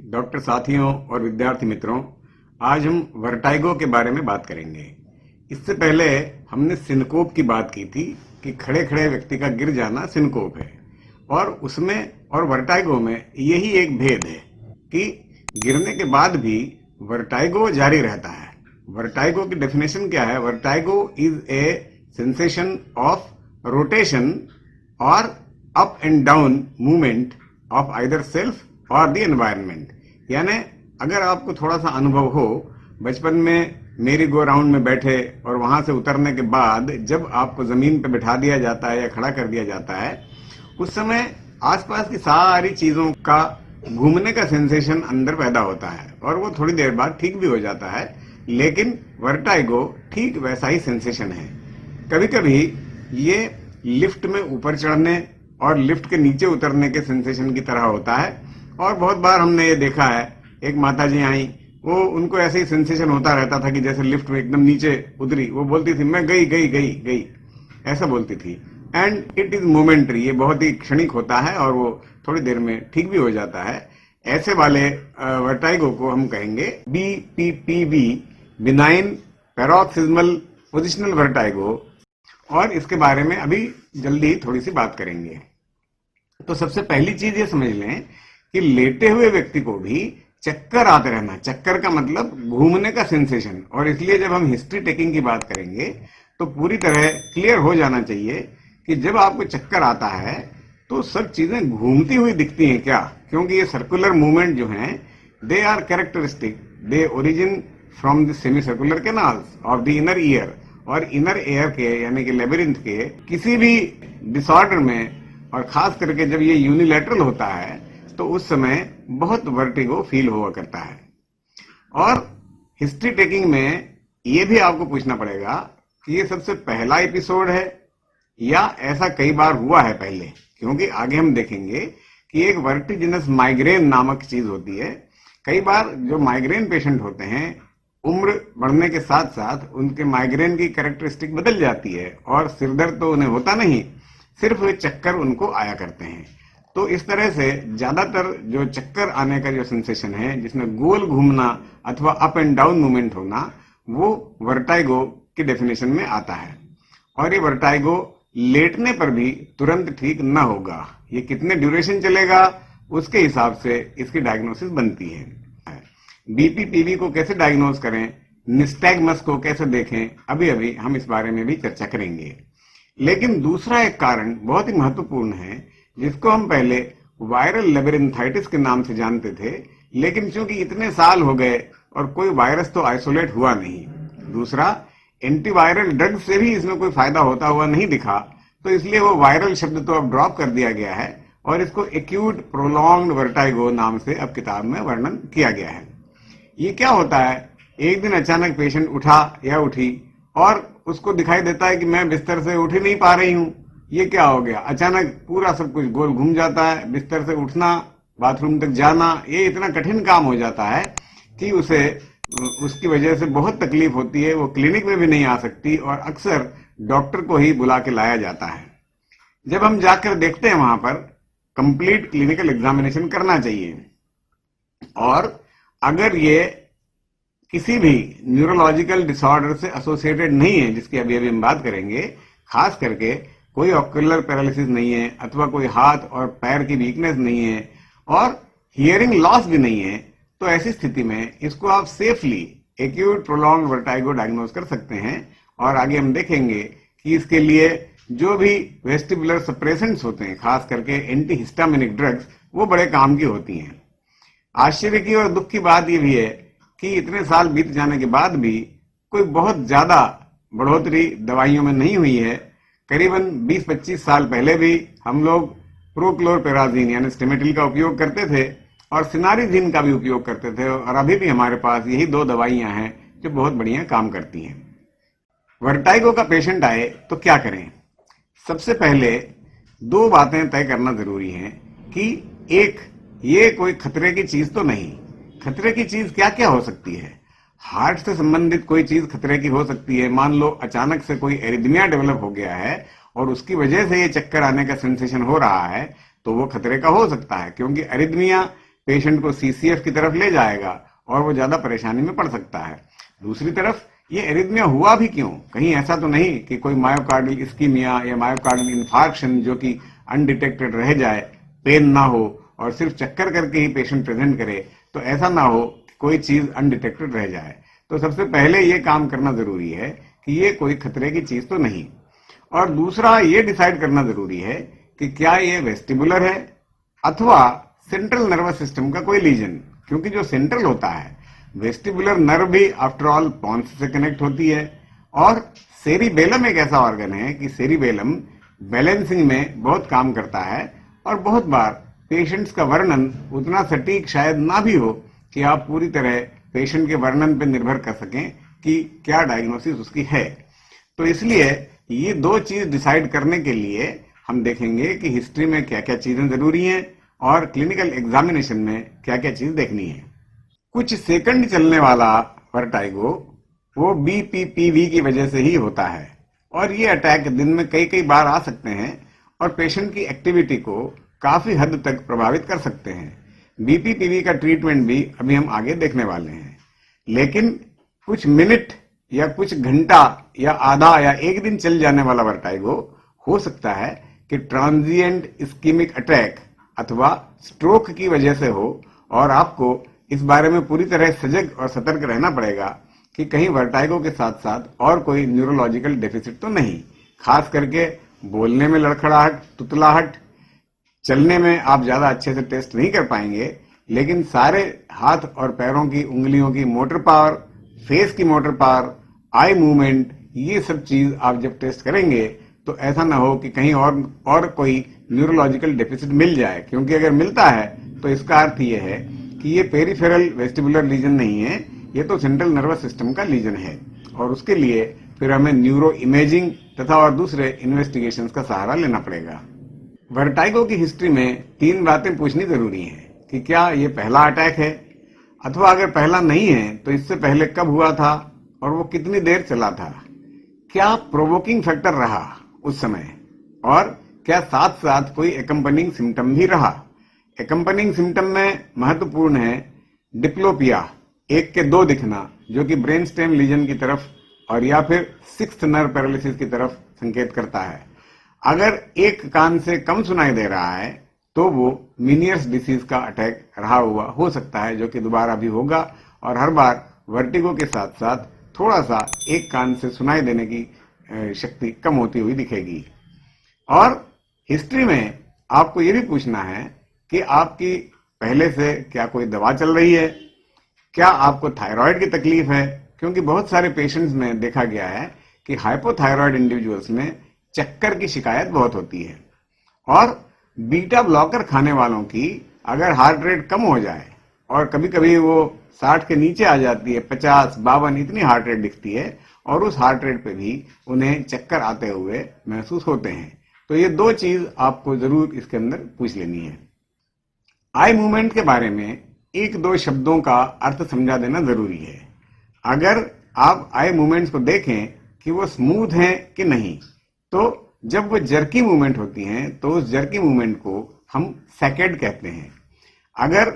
Doctor साथियों और विद्यार्थी मित्रों, आज हम वर्टाइगो के बारे में बात करेंगे। इससे पहले हमने सिनकोप की बात की थी कि खड़े खड़े व्यक्ति का गिर जाना सिनकोप है, और उसमें और वर्टाइगो में यही एक भेद है कि गिरने के बाद भी वर्टाइगो जारी रहता है। वर्टाइगो की डेफिनेशन क्या है? Vertigo is a sensation of rotation और up and down movement of either self और द एनवायरनमेंट। यानी अगर आपको थोड़ा सा अनुभव हो, बचपन में मेरी गो राउंड में बैठे और वहां से उतरने के बाद जब आपको जमीन पे बिठा दिया जाता है या खड़ा कर दिया जाता है, उस समय आसपास की सारी चीजों का घूमने का सेंसेशन अंदर पैदा होता है और वो थोड़ी देर बाद ठीक भी हो जाता है। लेकिन वर्टाइगो ठीक वैसा ही सेंसेशन है। कभी कभी ये लिफ्ट में ऊपर चढ़ने और लिफ्ट के नीचे उतरने के सेंसेशन की तरह होता है। और बहुत बार हमने ये देखा है, एक माता जी आई, वो उनको ऐसे ही सेंसेशन होता रहता था कि जैसे लिफ्ट में एकदम नीचे उतरी, वो बोलती थी मैं गई गई गई गई, ऐसा बोलती थी। एंड इट इज मोमेंट्री, ये बहुत ही क्षणिक होता है और वो थोड़ी देर में ठीक भी हो जाता है। ऐसे वाले वर्टाइगो को हम कहेंगे BPPV, benign paroxysmal positional vertigo, और इसके बारे में अभी जल्दी थोड़ी सी बात करेंगे। तो सबसे पहली चीज ये समझ लें कि लेटे हुए व्यक्ति को भी चक्कर आते रहना, चक्कर का मतलब घूमने का सेंसेशन, और इसलिए जब हम हिस्ट्री टेकिंग की बात करेंगे तो पूरी तरह क्लियर हो जाना चाहिए कि जब आपको चक्कर आता है तो सब चीजें घूमती हुई दिखती हैं क्या, क्योंकि ये सर्कुलर मूवमेंट जो हैं they are characteristic, they origin from the semi circular canals of the inner ear. और इनर एयर के यानी कि लेबिरिंथ के किसी भी डिसऑर्डर में, और खास करके जब ये यूनिलैटरल होता है, तो उस समय बहुत वर्टिगो फील हुआ करता है। और हिस्ट्री टेकिंग में ये भी आपको पूछना पड़ेगा कि ये सबसे पहला एपिसोड है या ऐसा कई बार हुआ है पहले, क्योंकि आगे हम देखेंगे कि एक वर्टिजिनस माइग्रेन नामक चीज होती है। कई बार जो माइग्रेन पेशेंट होते हैं, उम्र बढ़ने के साथ साथ उनके माइग्रेन की कैरेक्टरिस्टिक बदल जाती है और सिरदर्द तो उन्हें होता नहीं, सिर्फ वे चक्कर उनको आया करते हैं। तो इस तरह से ज्यादातर जो चक्कर आने का जो सेंसेशन है, जिसमें गोल घूमना अथवा अप एंड डाउन मूवमेंट होना, वो वर्टाइगो की डेफिनेशन में आता है। और ये वर्टाइगो लेटने पर भी तुरंत ठीक न होगा, ये कितने ड्यूरेशन चलेगा उसके हिसाब से इसकी डायग्नोसिस बनती है। BPPV को कैसे डायग्नोज करें, निस्टैग्मस को कैसे देखें, अभी अभी हम इस बारे में भी चर्चा करेंगे। लेकिन दूसरा एक कारण बहुत ही महत्वपूर्ण है, जिसको हम पहले वायरल लेबिरिंथाइटिस के नाम से जानते थे, लेकिन चूंकि इतने साल हो गए और कोई वायरस तो आइसोलेट हुआ नहीं, दूसरा एंटीवायरल ड्रग से भी इसमें कोई फायदा होता हुआ नहीं दिखा, तो इसलिए वो वायरल शब्द तो अब ड्रॉप कर दिया गया है और इसको एक्यूट प्रोलॉन्ग्ड वर्टाइगो नाम से अब किताब में वर्णन किया गया है। ये क्या होता है? एक दिन अचानक पेशेंट उठा या उठी और उसको दिखाई देता है कि मैं बिस्तर से उठ ही नहीं पा रही हूं। ये क्या हो गया? अचानक पूरा सब कुछ गोल घूम जाता है, बिस्तर से उठना, बाथरूम तक जाना, ये इतना कठिन काम हो जाता है कि उसे उसकी वजह से बहुत तकलीफ होती है। वो क्लिनिक में भी नहीं आ सकती और अक्सर डॉक्टर को ही बुला के लाया जाता है। जब हम जाकर देखते हैं, वहां पर कंप्लीट क्लिनिकल एग्जामिनेशन करना चाहिए, और अगर ये किसी भी न्यूरोलॉजिकल डिसऑर्डर से एसोसिएटेड नहीं है, जिसकी अभी अभी हम बात करेंगे, खास करके कोई ऑक्यूलर पैरालिसिस नहीं है अथवा कोई हाथ और पैर की वीकनेस नहीं है और हियरिंग लॉस भी नहीं है, तो ऐसी स्थिति में इसको आप safely acute prolonged vertigo diagnose कर सकते हैं। और आगे हम देखेंगे कि इसके लिए जो भी वेस्टिबुलर सप्रेसेंट्स होते हैं, खास करके एंटीहिस्टामिनिक ड्रग्स, वो बड़े काम की होती हैं। आश्चर्य की और दुख की बात यह भी है कि इतने साल बीत जाने के बाद भी कोई बहुत ज्यादा बढ़ोतरी दवाइयों में नहीं हुई है। करीबन 20-25 साल पहले भी हम लोग प्रोक्लोरपेराजीन यानी स्टेमेटिल का उपयोग करते थे और सिनारिजीन का भी उपयोग करते थे, और अभी भी हमारे पास यही दो दवाइयां हैं जो बहुत बढ़िया काम करती हैं। वर्टाइगो का पेशेंट आए तो क्या करें? सबसे पहले दो बातें तय करना जरूरी है कि एक, ये कोई खतरे की चीज तो नहीं। खतरे की चीज क्या क्या हो सकती है? हार्ट से संबंधित कोई चीज खतरे की हो सकती है। मान लो अचानक से कोई एरिथमिया डेवलप हो गया है और उसकी वजह से ये चक्कर आने का सेंसेशन हो रहा है, तो वो खतरे का हो सकता है, क्योंकि एरिथमिया पेशेंट को सीसीएफ की तरफ ले जाएगा और वो ज्यादा परेशानी में पड़ सकता है। दूसरी तरफ ये एरिथमिया हुआ भी क्यों? कहीं ऐसा तो नहीं कि कोई मायोकार्डियल इस्कीमिया या मायोकार्डियल इंफार्क्शन जो कि अनडिटेक्टेड रह जाए, पेन ना हो और सिर्फ चक्कर करके ही पेशेंट प्रेजेंट करे, तो ऐसा ना हो कि कोई चीज अनडिटेक्टेड रह जाए। तो सबसे पहले ये काम करना जरूरी है कि ये कोई खतरे की चीज तो नहीं। और दूसरा ये डिसाइड करना जरूरी है कि क्या ये वेस्टिबुलर है अथवा सेंट्रल नर्वस सिस्टम का कोई लीजन, क्योंकि जो सेंट्रल होता है, वेस्टिबुलर नर्व भी आफ्टर ऑल पॉन्स से कनेक्ट होती है। और सेरिबेलम एक ऐसा ऑर्गन है कि सेरिबेलम बैलेंसिंग में बहुत काम करता है और बहुत बार पेशेंट्स का वर्णन उतना सटीक शायद ना भी हो कि आप पूरी तरह पेशेंट के वर्णन पर निर्भर कर सकें कि क्या डायग्नोसिस उसकी है। तो इसलिए ये दो चीज डिसाइड करने के लिए हम देखेंगे कि हिस्ट्री में क्या क्या चीजें जरूरी हैं और क्लिनिकल एग्जामिनेशन में क्या क्या चीज देखनी है। कुछ सेकंड चलने वाला वर्टाइगो वो बीपीपीवी की वजह से ही होता है और ये अटैक दिन में कई कई बार आ सकते हैं और पेशेंट की एक्टिविटी को काफी हद तक प्रभावित कर सकते हैं। बीपीपीवी का ट्रीटमेंट भी अभी हम आगे देखने वाले हैं, लेकिन कुछ मिनट या कुछ घंटा या आधा या एक दिन चल जाने वाला वर्टाइगो हो सकता है कि ट्रांजिएंट इस्कीमिक अटैक अथवा स्ट्रोक की वजह से हो और आपको इस बारे में पूरी तरह सजग और सतर्क रहना पड़ेगा कि कहीं वर्टाइगो के साथ साथ और कोई न्यूरोलॉजिकल डेफिसिट तो नहीं। खास करके बोलने में लड़खड़ाहट, तुतलाहट, चलने में आप ज्यादा अच्छे से टेस्ट नहीं कर पाएंगे, लेकिन सारे हाथ और पैरों की उंगलियों की मोटर पावर, फेस की मोटर पावर, आई मूवमेंट, ये सब चीज आप जब टेस्ट करेंगे तो ऐसा ना हो कि कहीं और कोई न्यूरोलॉजिकल डेफिसिट मिल जाए, क्योंकि अगर मिलता है तो इसका अर्थ ये है कि ये पेरिफेरल वेस्टिबुलर लीजन नहीं है, ये तो सेंट्रल नर्वस सिस्टम का लीजन है और उसके लिए फिर हमें न्यूरो इमेजिंग तथा और दूसरे इन्वेस्टिगेशंस का सहारा लेना पड़ेगा। वर्टाइगो की हिस्ट्री में 3 बातें पूछनी जरूरी हैं कि क्या ये पहला अटैक है, अथवा अगर पहला नहीं है तो इससे पहले कब हुआ था और वो कितनी देर चला था, क्या प्रोवोकिंग फैक्टर रहा उस समय, और क्या साथ साथ कोई एकम्पनिंग सिम्टम भी रहा। एकम्पनिंग सिम्टम में महत्वपूर्ण है डिप्लोपिया, 1 के 2 दिखना, जो कि ब्रेन स्टेम लीजन की तरफ और या फिर 6th नर्व पैरालिसिस की तरफ संकेत करता है। अगर एक कान से कम सुनाई दे रहा है तो वो मीनियर्स डिसीज का अटैक रहा हुआ हो सकता है, जो कि दोबारा भी होगा और हर बार वर्टिगो के साथ साथ थोड़ा सा एक कान से सुनाई देने की शक्ति कम होती हुई दिखेगी। और हिस्ट्री में आपको ये भी पूछना है कि आपकी पहले से क्या कोई दवा चल रही है, क्या आपको थायराइड की तकलीफ है, क्योंकि बहुत सारे पेशेंट्स में देखा गया है कि हाइपोथायराइड इंडिविजुअल्स में चक्कर की शिकायत बहुत होती है। और बीटा ब्लॉकर खाने वालों की अगर हार्ट रेट कम हो जाए और कभी कभी वो 60 के नीचे आ जाती है, 50, 52 इतनी हार्ट रेट दिखती है और उस हार्ट रेट पे भी उन्हें चक्कर आते हुए महसूस होते हैं। तो ये 2 चीज आपको जरूर इसके अंदर पूछ लेनी है। आई मूवमेंट के बारे में 1-2 शब्दों का अर्थ समझा देना जरूरी है। अगर आप आई मूवमेंट्स को देखें कि वो स्मूथ हैं कि नहीं, तो जब वो जर्की मूवमेंट होती हैं तो उस जर्की मूवमेंट को हम सैकेड कहते हैं। अगर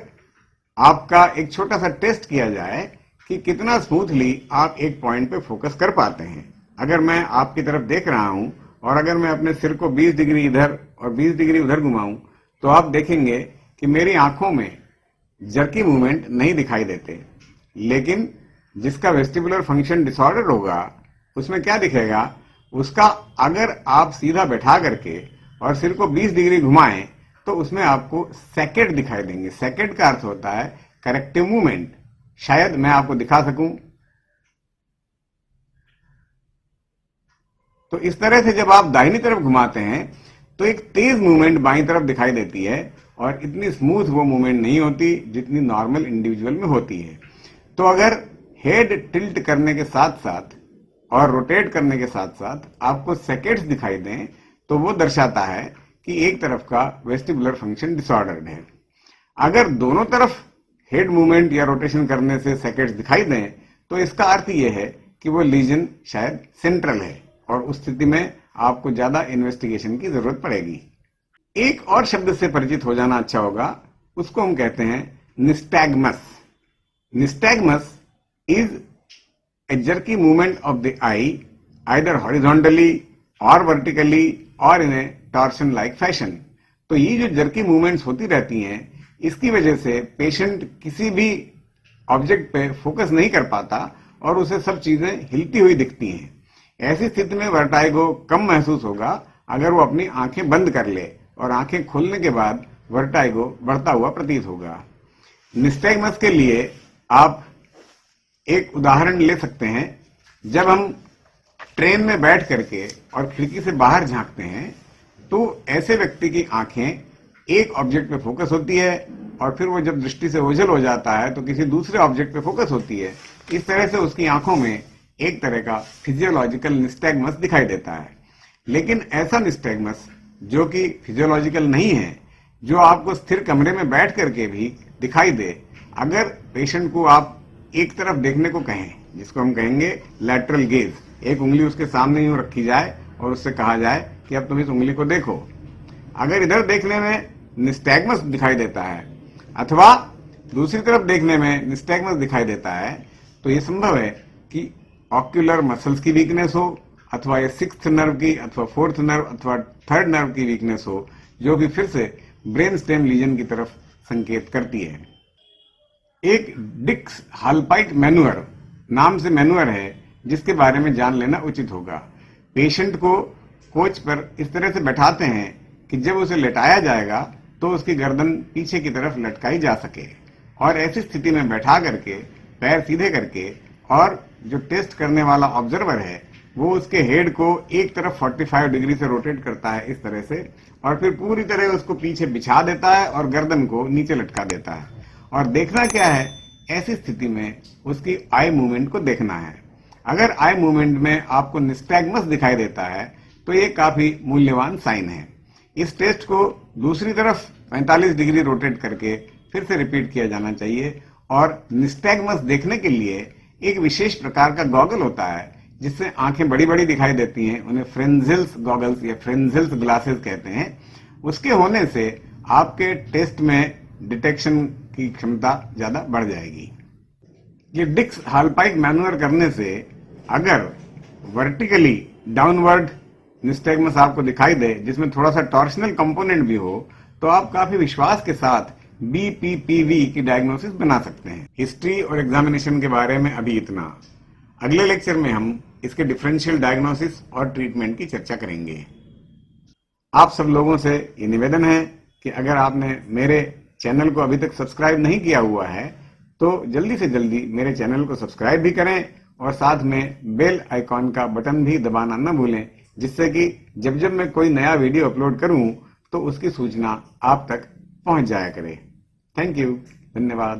आपका एक छोटा सा टेस्ट किया जाए कि कितना स्मूथली आप एक पॉइंट पे फोकस कर पाते हैं, अगर मैं आपकी तरफ देख रहा हूं और अगर मैं अपने सिर को 20 डिग्री इधर और 20 डिग्री उधर घुमाऊं तो आप देखेंगे कि मेरी आंखों में जर्की मूवमेंट नहीं दिखाई देते, लेकिन जिसका वेस्टिबुलर फंक्शन डिसऑर्डर होगा उसमें क्या दिखेगा, उसका अगर आप सीधा बैठा करके और सिर को 20 डिग्री घुमाएं तो उसमें आपको सैकेड दिखाई देंगे। सैकेड का अर्थ होता है करेक्टिव मूवमेंट। शायद मैं आपको दिखा सकूं। तो इस तरह से जब आप दाहिनी तरफ घुमाते हैं तो एक तेज मूवमेंट बाईं तरफ दिखाई देती है और इतनी स्मूथ वो मूवमेंट नहीं होती जितनी नॉर्मल इंडिविजुअल में होती है। तो अगर हेड टिल्ट करने के साथ साथ और रोटेट करने के साथ साथ आपको सेकेंड्स दिखाई दें तो वो दर्शाता है कि एक तरफ का वेस्टिबुलर फंक्शन डिसऑर्डर्ड है। अगर दोनों तरफ हेड मूवमेंट या रोटेशन करने से सेकेंड्स दिखाई दें तो इसका अर्थ ये है कि वो लीजन शायद सेंट्रल है और उस स्थिति में आपको ज्यादा इन्वेस्टिगेशन की जरूरत पड़ेगी। एक और शब्द से परिचित हो जाना अच्छा होगा, उसको हम कहते हैं nystagmus. Nystagmus is a jerky movement of the eye either horizontally or vertically or in a torsion like fashion. तो ये जो जर्की मूवमेंट्स होती रहती हैं, इसकी वजह से पेशेंट किसी भी ऑब्जेक्ट पे फोकस नहीं कर पाता और उसे सब चीजें हिलती हुई दिखती हैं। ऐसी स्थिति में वर्टाइगो कम महसूस होगा अगर वो अपनी आंखें बंद कर ले और आंखें खोलने के बाद वर्टाइगो बढ़ता हुआ प्रतीत होगा। निस्टैग्मस के लिए आप एक उदाहरण ले सकते हैं। जब हम ट्रेन में बैठ करके और खिड़की से बाहर झांकते हैं तो ऐसे व्यक्ति की आंखें एक ऑब्जेक्ट पे फोकस होती है और फिर वो जब दृष्टि से ओझल हो जाता है तो किसी दूसरे ऑब्जेक्ट पे फोकस होती है। इस तरह से उसकी आंखों में एक तरह का फिजियोलॉजिकल निस्टैग्मस दिखाई देता है। लेकिन ऐसा निस्टैग्मस जो कि फिजियोलॉजिकल नहीं है, जो आपको स्थिर कमरे में बैठ करके भी दिखाई दे, अगर पेशेंट को आप एक तरफ देखने को कहें, जिसको हम कहेंगे लैटरल गेज, एक उंगली उसके सामने यूं रखी जाए और उससे कहा जाए कि अब तुम इस उंगली को देखो, अगर इधर देखने में निस्टैग्मस दिखाई देता है अथवा दूसरी तरफ देखने में निस्टैग्मस दिखाई देता है तो यह संभव है कि ऑक्यूलर मसल्स की वीकनेस हो अथवा ये सिक्स्थ नर्व की अथवा फोर्थ नर्व अथवा थर्ड नर्व की वीकनेस हो, जो कि फिर से ब्रेन स्टेम लीजन की तरफ संकेत करती है। एक डिक्स हालपाइट मैन्युअर नाम से मैन्युअर है जिसके बारे में जान लेना उचित होगा। पेशेंट को कोच पर इस तरह से बैठाते हैं कि जब उसे लेटाया जाएगा तो उसकी गर्दन पीछे की तरफ लटकाई जा सके, और ऐसी स्थिति में बैठा करके पैर सीधे करके और जो टेस्ट करने वाला ऑब्जर्वर है वो उसके हेड को एक तरफ 45 डिग्री से रोटेट करता है इस तरह से, और फिर पूरी तरह उसको पीछे बिछा देता है और गर्दन को नीचे लटका देता है। और देखना क्या है, ऐसी स्थिति में उसकी आई मूवमेंट को देखना है। अगर आई मूवमेंट में आपको निस्टैग्मस दिखाई देता है तो ये काफी मूल्यवान साइन है। इस टेस्ट को दूसरी तरफ 45 डिग्री रोटेट करके फिर से रिपीट किया जाना चाहिए, और निस्टैग्मस देखने के लिए एक विशेष प्रकार का गॉगल होता है जिससे आंखें बड़ी बड़ी दिखाई देती हैं, उन्हें फ्रेंजिल्स गॉगल्स या फ्रेंजिल्स ग्लासेस कहते हैं। उसके होने से आपके टेस्ट में डिटेक्शन की क्षमता ज्यादा बढ़ जाएगी। ये डिक्स हालपाइट मैन्युअर करने से अगर वर्टिकली डाउनवर्ड निस्टैग्मस आपको दिखाई दे जिसमें थोड़ा सा टॉर्शनल कंपोनेंट भी हो तो आप काफी विश्वास के साथ BPPV की डायग्नोसिस बना सकते हैं। हिस्ट्री और एग्जामिनेशन के बारे में अभी इतना। अगले लेक्चर में हम इसके डिफरेंशियल डायग्नोसिस और ट्रीटमेंट की चर्चा करेंगे। आप सब लोगों से ये निवेदन है कि अगर आपने मेरे चैनल को अभी तक सब्सक्राइब नहीं किया हुआ है तो जल्दी से जल्दी मेरे चैनल को सब्सक्राइब भी करें और साथ में बेल आइकॉन का बटन भी दबाना न भूलें, जिससे कि जब जब मैं कोई नया वीडियो अपलोड करूं तो उसकी सूचना आप तक पहुंच जाया करे। थैंक यू, धन्यवाद।